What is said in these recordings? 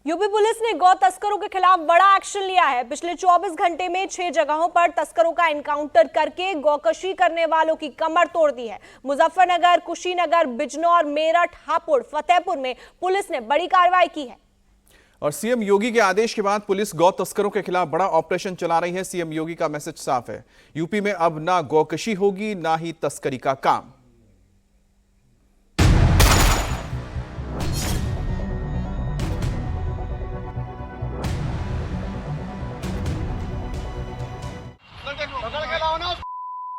UP police ने गौ तस्करों के खिलाफ बड़ा एक्शन लिया है। पिछले 24 घंटे में 6 जगहों पर तस्करों का एनकाउंटर करके गौकशी करने वालों की कमर तोड़ दी है। मुजफ्फरनगर, कुशीनगर, बिजनौर, मेरठ, हापुड़, फतेहपुर में पुलिस ने बड़ी कार्रवाई की है। और सीएम योगी के आदेश के बाद पुलिस गौ तस्करों के खिलाफ बड़ा ऑपरेशन चला रही है। सीएम योगी का मैसेज साफ है, यूपी में अब ना गौकशी होगी ना ही तस्करी का काम। पकड़ के लाओ ना,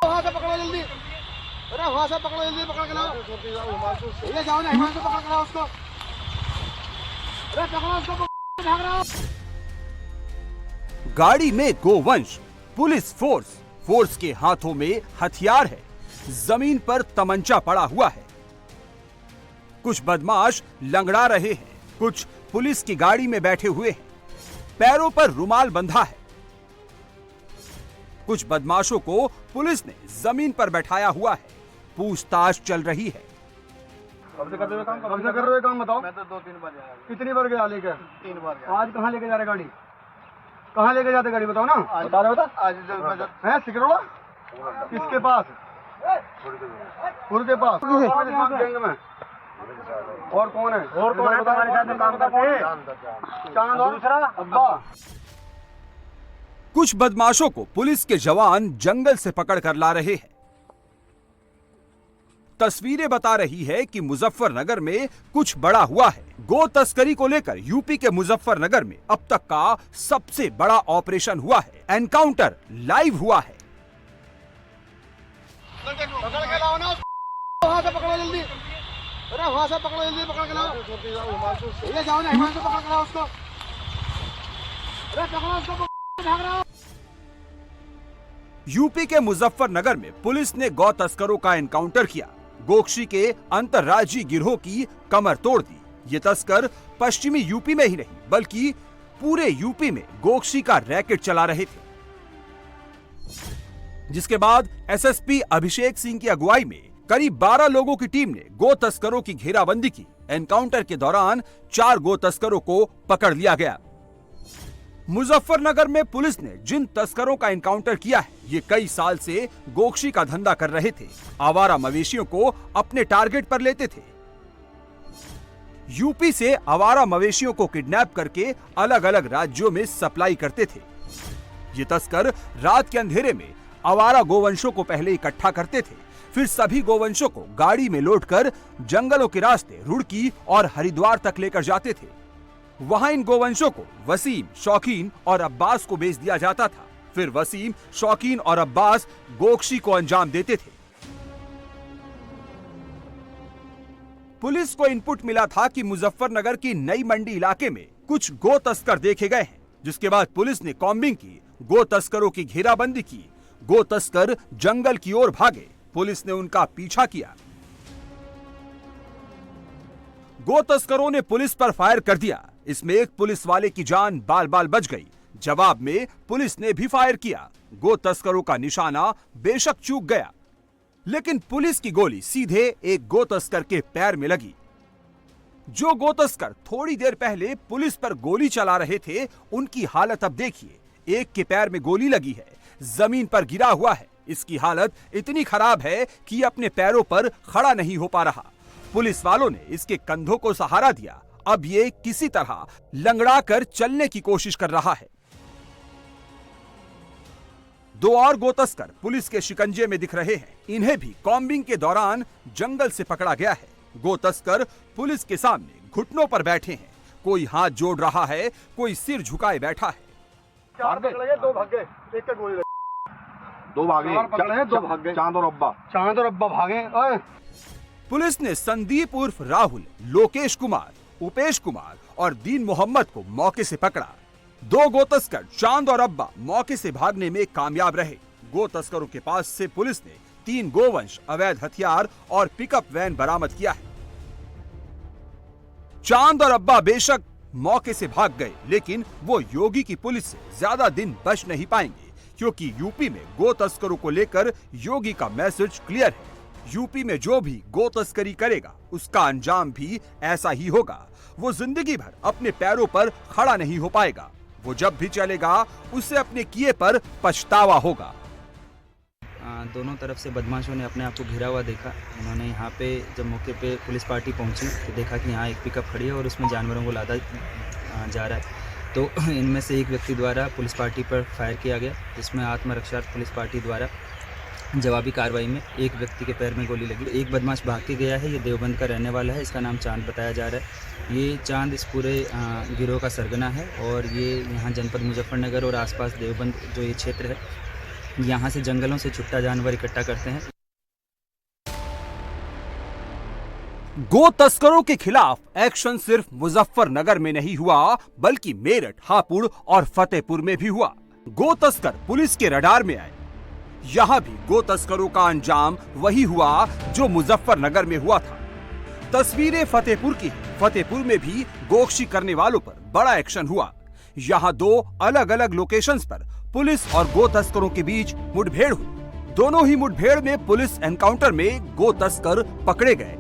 वहां से पकड़ो जल्दी। अरे वहां से पकड़ो जल्दी, पकड़ के लाओ। ये जाओ ना, वहां से पकड़ के लाओ उसको। अरे पकड़ो उसको, भाग रहा हो। गाड़ी में गोवंश, पुलिस फोर्स के हाथों में हथियार है, जमीन पर तमंचा पड़ा हुआ है। कुछ बदमाश लंगड़ा रहे हैं, कुछ पुलिस की गाड़ी में बैठे हुए हैं, पैरों पर रुमाल बंधा है। कुछ बदमाशों को पुलिस ने जमीन पर बैठाया हुआ है, पूछताछ चल रही है। कब से कर रहे हो काम बताओ। मैं तो 2-3 बार आया। कितनी बार गया लेकर? 3 बार गया। आज कहाँ लेके जा रहे गाड़ी? कहाँ लेके जाते गाड़ी बताओ ना। बता रहे हो? आज है सिकरोड़ा किसके पास? के पास गैंग में। और कौन है? और कौन है तुम्हारे साथ में काम करते हैं? चांद और दूसरा अब्बा। कुछ बदमाशों को पुलिस के जवान जंगल से पकड़कर ला रहे हैं। तस्वीरें बता रही है कि मुजफ्फरनगर में कुछ बड़ा हुआ है। गो तस्करी को लेकर यूपी के मुजफ्फरनगर में अब तक का सबसे बड़ा ऑपरेशन हुआ है। एनकाउंटर लाइव हुआ है। पकड़ के लाओ ना, वहां से पकड़ो जल्दी। अरे वहां से पकड़ो जल्दी, पकड़ के लाओ। ये जाओ ना, वहां से पकड़ के लाओ उसको। अरे पकड़ो उसको, भाग रहा हो। यूपी के मुजफ्फरनगर में पुलिस ने गौ तस्करों का एनकाउंटर किया। गोकशी के अंतर्राज्यीय गिरोह की कमर तोड़ दी। ये तस्कर पश्चिमी यूपी में ही नहीं बल्कि पूरे यूपी में गोकशी का रैकेट चला रहे थे। जिसके बाद एसएसपी अभिषेक सिंह की अगुवाई में करीब 12 लोगों की टीम ने गो तस्करों की घेराबंदी की। एनकाउंटर के दौरान 4 गो तस्करों को पकड़ लिया गया। मुजफ्फरनगर में पुलिस ने जिन तस्करों का एनकाउंटर किया है, ये कई साल से गोकशी का धंधा कर रहे थे। आवारा मवेशियों को अपने टारगेट पर लेते थे। यूपी से आवारा मवेशियों को किडनैप करके अलग अलग राज्यों में सप्लाई करते थे। ये तस्कर रात के अंधेरे में आवारा गोवंशों को पहले इकट्ठा करते थे, फिर सभी गोवंशों को गाड़ी में लोड कर जंगलों के रास्ते रुड़की और हरिद्वार तक लेकर जाते थे। वहां इन गोवंशों को वसीम, शौकीन और अब्बास को बेच दिया जाता था। फिर वसीम, शौकीन और अब्बास गोकशी को अंजाम देते थे। पुलिस को इनपुट मिला था कि मुजफ्फरनगर की नई मंडी इलाके में कुछ गो तस्कर देखे गए हैं, जिसके बाद पुलिस ने कॉम्बिंग की, गो तस्करों की घेराबंदी की। गो तस्कर जंगल की ओर भागे, पुलिस ने उनका पीछा किया। गो तस्करों ने पुलिस पर फायर कर दिया। इसमें एक पुलिस वाले की जान बाल बाल बच गई। जवाब में पुलिस ने भी फायर किया। गो तस्करों का निशाना बेशक चूक गया, लेकिन पुलिस की गोली सीधे एक गो तस्कर के पैर में लगी। जो गो तस्कर थोड़ी देर पहले पुलिस पर गोली चला रहे थे, उनकी हालत अब देखिए। एक के पैर में गोली लगी है, जमीन पर गिरा हुआ है। इसकी हालत इतनी खराब है कि अपने पैरों पर खड़ा नहीं हो पा रहा। पुलिस वालों ने इसके कंधों को सहारा दिया। अब ये किसी तरह लंगड़ा कर चलने की कोशिश कर रहा है। 2 और गो तस्कर पुलिस के शिकंजे में दिख रहे हैं। इन्हें भी कॉम्बिंग के दौरान जंगल से पकड़ा गया है। गो तस्कर पुलिस के सामने घुटनों पर बैठे हैं। कोई हाथ जोड़ रहा है, कोई सिर झुकाए बैठा है। 4 पकड़े, 2 भाग गए, एक का गोली लगी। 2 भागे, 2 भाग गए। चांद और अब्बा भागे। ओए पुलिस ने संदीप उर्फ राहुल, लोकेश कुमार, उपेश कुमार और दीन मोहम्मद को मौके से पकड़ा। 2 गो तस्कर चांद और अब्बा मौके से भागने में कामयाब रहे। गो तस्करों के पास से पुलिस ने 3 गोवंश, अवैध हथियार और पिकअप वैन बरामद किया है। चांद और अब्बा बेशक मौके से भाग गए, लेकिन वो योगी की पुलिस से ज्यादा दिन बच नहीं पाएंगे, क्योंकि यूपी में गो तस्करों को लेकर योगी का मैसेज क्लियर है। यूपी में जो भी गो तस्करी करेगा उसका अंजाम भी ऐसा ही होगा। वो जिंदगी भर अपने पैरों पर खड़ा नहीं हो पाएगा। वो जब भी चलेगा उसे अपने किए पर पछतावा होगा। दोनों तरफ से बदमाशों ने अपने आप को घिरा हुआ देखा। उन्होंने यहाँ पे जब मौके पे पुलिस पार्टी पहुँची तो देखा कि यहाँ एक पिकअप खड़ी है और उसमें जानवरों को लादा जा रहा है। तो इनमें से एक व्यक्ति द्वारा पुलिस पार्टी पर फायर किया गया, जिसमें आत्मरक्षा पुलिस पार्टी द्वारा जवाबी कार्रवाई में एक व्यक्ति के पैर में गोली लगी। एक बदमाश भाग के गया है। ये देवबंद का रहने वाला है। इसका नाम चांद बताया जा रहा है। ये चांद इस पूरे गिरोह का सरगना है और ये यहाँ जनपद मुजफ्फरनगर और आसपास देवबंद जो ये क्षेत्र है, यहाँ से जंगलों से छुट्टा जानवर इकट्ठा करते हैं। गो तस्करों के खिलाफ एक्शन सिर्फ मुजफ्फरनगर में नहीं हुआ बल्कि मेरठ, हापुड़ और फतेहपुर में भी हुआ। गो तस्कर पुलिस के रडार में आए। यहाँ भी गो तस्करों का अंजाम वही हुआ जो मुजफ्फरनगर में हुआ था। तस्वीरें फतेहपुर की हैं। फतेहपुर में भी गोकशी करने वालों पर बड़ा एक्शन हुआ। यहाँ दो अलग अलग लोकेशंस पर पुलिस और गो तस्करों के बीच मुठभेड़ हुई। दोनों ही मुठभेड़ में पुलिस एनकाउंटर में गो तस्कर पकड़े गए।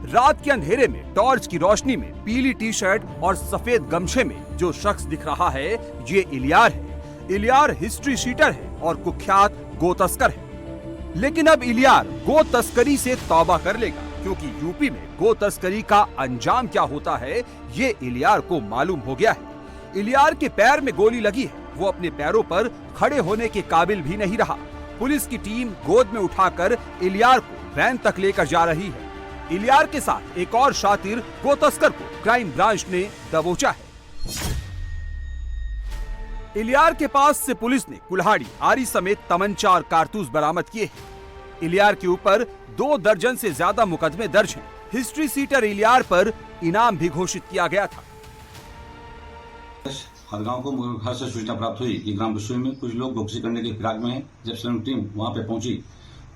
रात के अंधेरे में टॉर्च की रोशनी में पीली टी शर्ट और सफेद गमछे में जो शख्स दिख रहा है ये इलियार है। इलियार हिस्ट्री शीटर है और कुख्यात गो तस्कर है। लेकिन अब इलियार गो तस्करी से तौबा कर लेगा, क्योंकि यूपी में गो तस्करी का अंजाम क्या होता है ये इलियार को मालूम हो गया है। इलियार के पैर में गोली लगी है। वो अपने पैरों पर खड़े होने के काबिल भी नहीं रहा। पुलिस की टीम गोद में उठाकर इलियार को वैन तक लेकर जा रही है। इलियार के साथ एक और शातिर गो तस्कर को क्राइम ब्रांच ने दबोचा है। इलियार के पास से पुलिस ने कुल्हाड़ी, आरी समेत तमंचा और कारतूस बरामद किए हैं। इलियार के ऊपर 2 दर्जन से ज्यादा मुकदमे दर्ज हैं। हिस्ट्री सीटर इलियार पर इनाम भी घोषित किया गया था। हरगांव को घर से सूचना प्राप्त हुई कि ग्राम बिशोई में कुछ लोग गोकशी करने के फिराक में हैं। जब संयुक्त टीम वहां पे पहुंची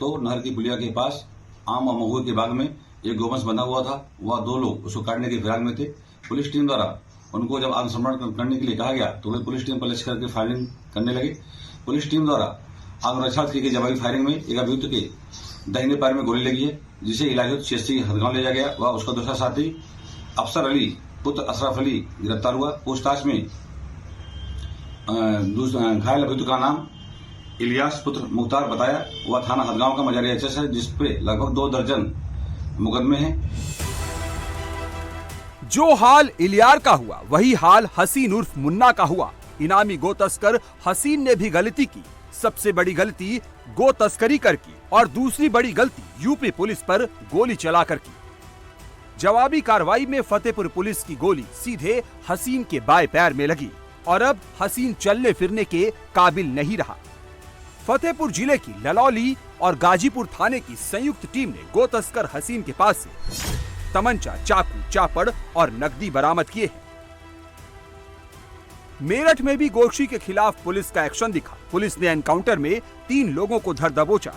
तो नहर की पुलिया के पास आम और महुए के बाग में एक गोवंश बंधा हुआ था। वह 2 लोग उसको काटने के फिराक में थे। पुलिस टीम द्वारा उनको जब आत्मसमर्पण करने के लिए कहा गया तो वे पुलिस टीम पर लक्ष्य करके फायरिंग करने लगे। पुलिस टीम द्वारा आत्मरक्षा की गई जवाबी फायरिंग में एक अभियुक्त के दाहिने पैर में गोली लगी है, जिसे इलाज CHC हरगांव ले जाया गया। वह उसका दूसरा साथी अफसर अली पुत्र अशरफ अली गिरफ्तार हुआ। पूछताछ में घायल अभियुक्त का नाम इलियास पुत्र मुख्तार बताया। वह थाना हरगांव का मजारी एचएस है, जिसपे लगभग 2 दर्जन मुकदमे हैं। जो हाल इलियार का हुआ वही हाल हसीन उर्फ मुन्ना का हुआ। इनामी गो तस्कर हसीन ने भी गलती की। सबसे बड़ी गलती गो तस्करी कर की और दूसरी बड़ी गलती यूपी पुलिस पर गोली चलाकर की। जवाबी कार्रवाई में फतेहपुर पुलिस की गोली सीधे हसीन के बाएं पैर में लगी और अब हसीन चलने फिरने के काबिल नहीं रहा। फतेहपुर जिले की ललौली और गाजीपुर थाने की संयुक्त टीम ने गो तस्कर हसीन के पास से तमंचा, चाकू, चापड़ और नकदी बरामद किए हैं। मेरठ में भी गोकशी के खिलाफ पुलिस का एक्शन दिखा। पुलिस ने एनकाउंटर में 3 लोगों को धर दबोचा।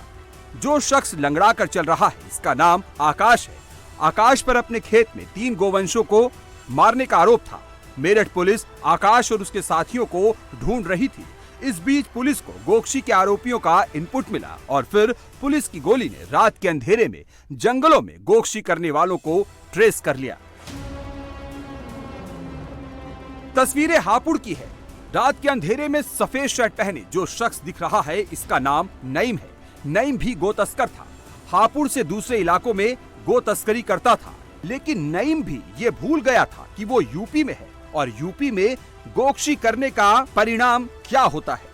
जो शख्स लंगड़ा कर चल रहा है इसका नाम आकाश है। आकाश पर अपने खेत में 3 गोवंशों को मारने का आरोप था। मेरठ पुलिस आकाश और उसके साथियों को ढूंढ रही थी। इस बीच पुलिस को गोकशी के आरोपियों का इनपुट मिला और फिर पुलिस की गोली ने रात के अंधेरे में जंगलों में गोकशी करने वालों को ट्रेस कर लिया। तस्वीरें हापुड़ की है। रात के अंधेरे में सफेद शर्ट पहने जो शख्स दिख रहा है इसका नाम नईम है। नईम भी गो तस्कर था। हापुड़ से दूसरे इलाकों में गो तस्करी करता था, लेकिन नईम भी ये भूल गया था कि वो यूपी में है और यूपी में गोकशी करने का परिणाम क्या होता है।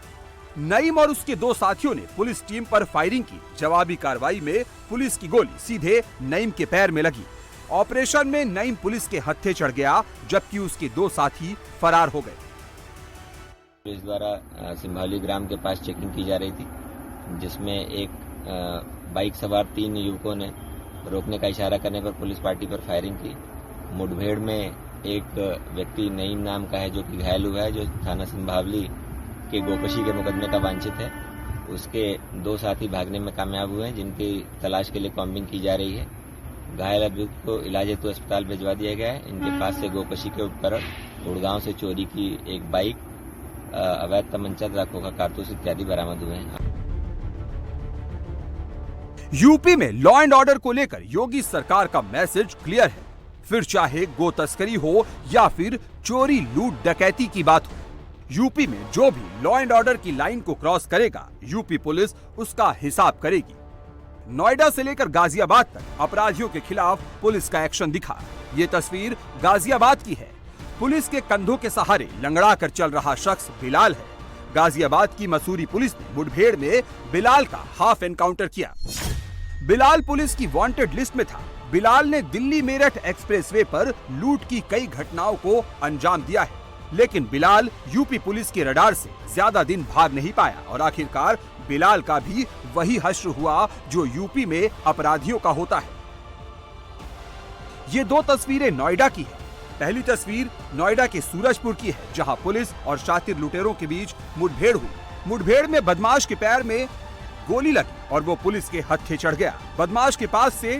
नईम और उसके 2 साथियों ने पुलिस टीम पर फायरिंग की। जवाबी कार्रवाई में पुलिस की गोली सीधे नईम के पैर में लगी। ऑपरेशन में नईम पुलिस के हत्थे चढ़ गया, जबकि उसके 2 साथी फरार हो गए। पुलिस द्वारा सिंभावली ग्राम के पास चेकिंग की जा रही थी, जिसमें एक बाइक सवार 3 युवकों ने रोकने का इशारा करने पर पुलिस पार्टी पर फायरिंग की। मुठभेड़ में एक व्यक्ति नईम नाम का है जो कि घायल हुआ है, जो थाना सिंभावली के गोकशी के मुकदमे का वांछित है। उसके 2 साथी भागने में कामयाब हुए हैं, जिनकी तलाश के लिए कॉम्बिंग की जा रही है। घायल अभियुक्त को इलाज हेतु अस्पताल भिजवा दिया गया है। इनके पास से गोकशी के उपकरण, गुड़गांव से चोरी की एक बाइक, अवैध तमंचा, तथा खोखा कारतूस इत्यादि बरामद हुए हैं। यूपी में लॉ एंड ऑर्डर को लेकर योगी सरकार का मैसेज क्लियर है। फिर चाहे गो तस्करी हो या फिर चोरी लूट डकैती की बात हो, यूपी में जो भी लॉ एंड ऑर्डर की लाइन को क्रॉस करेगा, यूपी पुलिस उसका हिसाब करेगी। नोएडा से लेकर गाजियाबाद तक अपराधियों के खिलाफ पुलिस का एक्शन दिखा। ये तस्वीर गाजियाबाद की है। पुलिस के कंधों के सहारे लंगड़ा कर चल रहा शख्स बिलाल है। गाजियाबाद की मसूरी पुलिस ने मुठभेड़ में बिलाल का हाफ एनकाउंटर किया। बिलाल पुलिस की वांटेड लिस्ट में था। बिलाल ने दिल्ली मेरठ एक्सप्रेसवे पर लूट की कई घटनाओं को अंजाम दिया है, लेकिन बिलाल यूपी पुलिस के रडार से ज्यादा दिन भाग नहीं पाया और आखिरकार बिलाल का भी वही हश्र हुआ जो यूपी में अपराधियों का होता है। ये दो तस्वीरें नोएडा की है। पहली तस्वीर नोएडा के सूरजपुर की है, जहां पुलिस और शातिर लुटेरों के बीच मुठभेड़ हुई। मुठभेड़ में बदमाश के पैर में गोली लगी और वो पुलिस के हत्थे चढ़ गया। बदमाश के पास से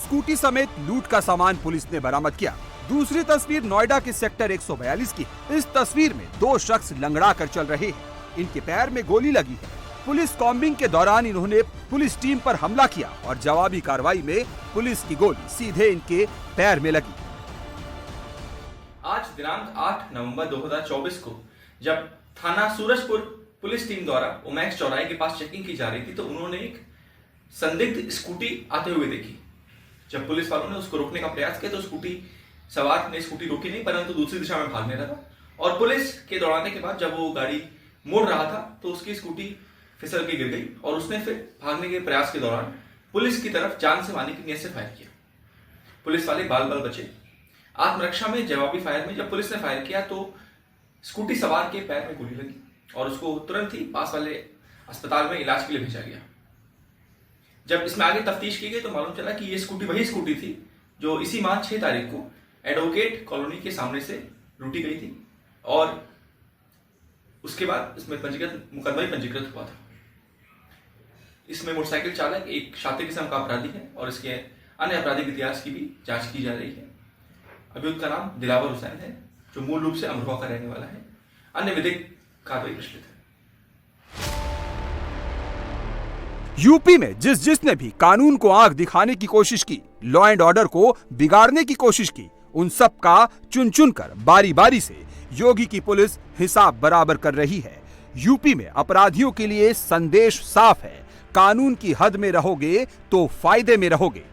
स्कूटी समेत लूट का सामान पुलिस ने बरामद किया। दूसरी तस्वीर नोएडा के सेक्टर 142 की है। इस तस्वीर में दो शख्स लंगड़ा कर चल रहे हैं। इनके पैर में गोली लगी है। पुलिस कॉम्बिंग के दौरान इन्होंने पुलिस टीम पर हमला किया और जवाबी कार्रवाई में पुलिस की गोली सीधे इनके पैर में लगी। आज दिनांक 8 नवंबर 2024 को जब थाना सूरजपुर पुलिस टीम द्वारा ओमैक्स चौराहे के पास चेकिंग की जा रही थी तो उन्होंने एक संदिग्ध स्कूटी आते हुए देखी। जब पुलिस वालों ने उसको रोकने का प्रयास किया तो स्कूटी सवार ने स्कूटी रोकी नहीं, परंतु दूसरी दिशा में भागने लगा और पुलिस के दौड़ाने के बाद जब वो गाड़ी मोड़ रहा था तो उसकी स्कूटी फिसल के गिर गई और उसने फिर भागने के प्रयास के दौरान पुलिस की तरफ जान से मारने की नीयत से फायर किया। पुलिस वाले बाल बाल बचे। आत्मरक्षा में जवाबी फायर में जब पुलिस ने फायर किया तो स्कूटी सवार के पैर में गोली लगी और उसको तुरंत ही पास वाले अस्पताल में इलाज के लिए भेजा गया। जब इसमें आगे तफ्तीश की गई तो मालूम चला कि ये स्कूटी वही स्कूटी थी जो इसी माह 6 तारीख को एडवोकेट कॉलोनी के सामने से लूटी गई थी और उसके बाद इसमें मुकदमा पंजीकृत हुआ था। इसमें मोटरसाइकिल चालक एक शातिर किस्म का अपराधी है और इसके अन्य आपराधिक इतिहास की भी जांच की जा रही है। अभियुक्त का नाम दिलावर हुसैन है जो मूल रूप से अमरोहा का रहने वाला है। अन्य विधिक कार्रवाई प्रचलित है। यूपी में जिसने भी कानून को आंख दिखाने की कोशिश की, लॉ एंड ऑर्डर को बिगाड़ने की कोशिश की, उन सब का चुन चुन कर बारी बारी से योगी की पुलिस हिसाब बराबर कर रही है। यूपी में अपराधियों के लिए संदेश साफ है, कानून की हद में रहोगे तो फायदे में रहोगे।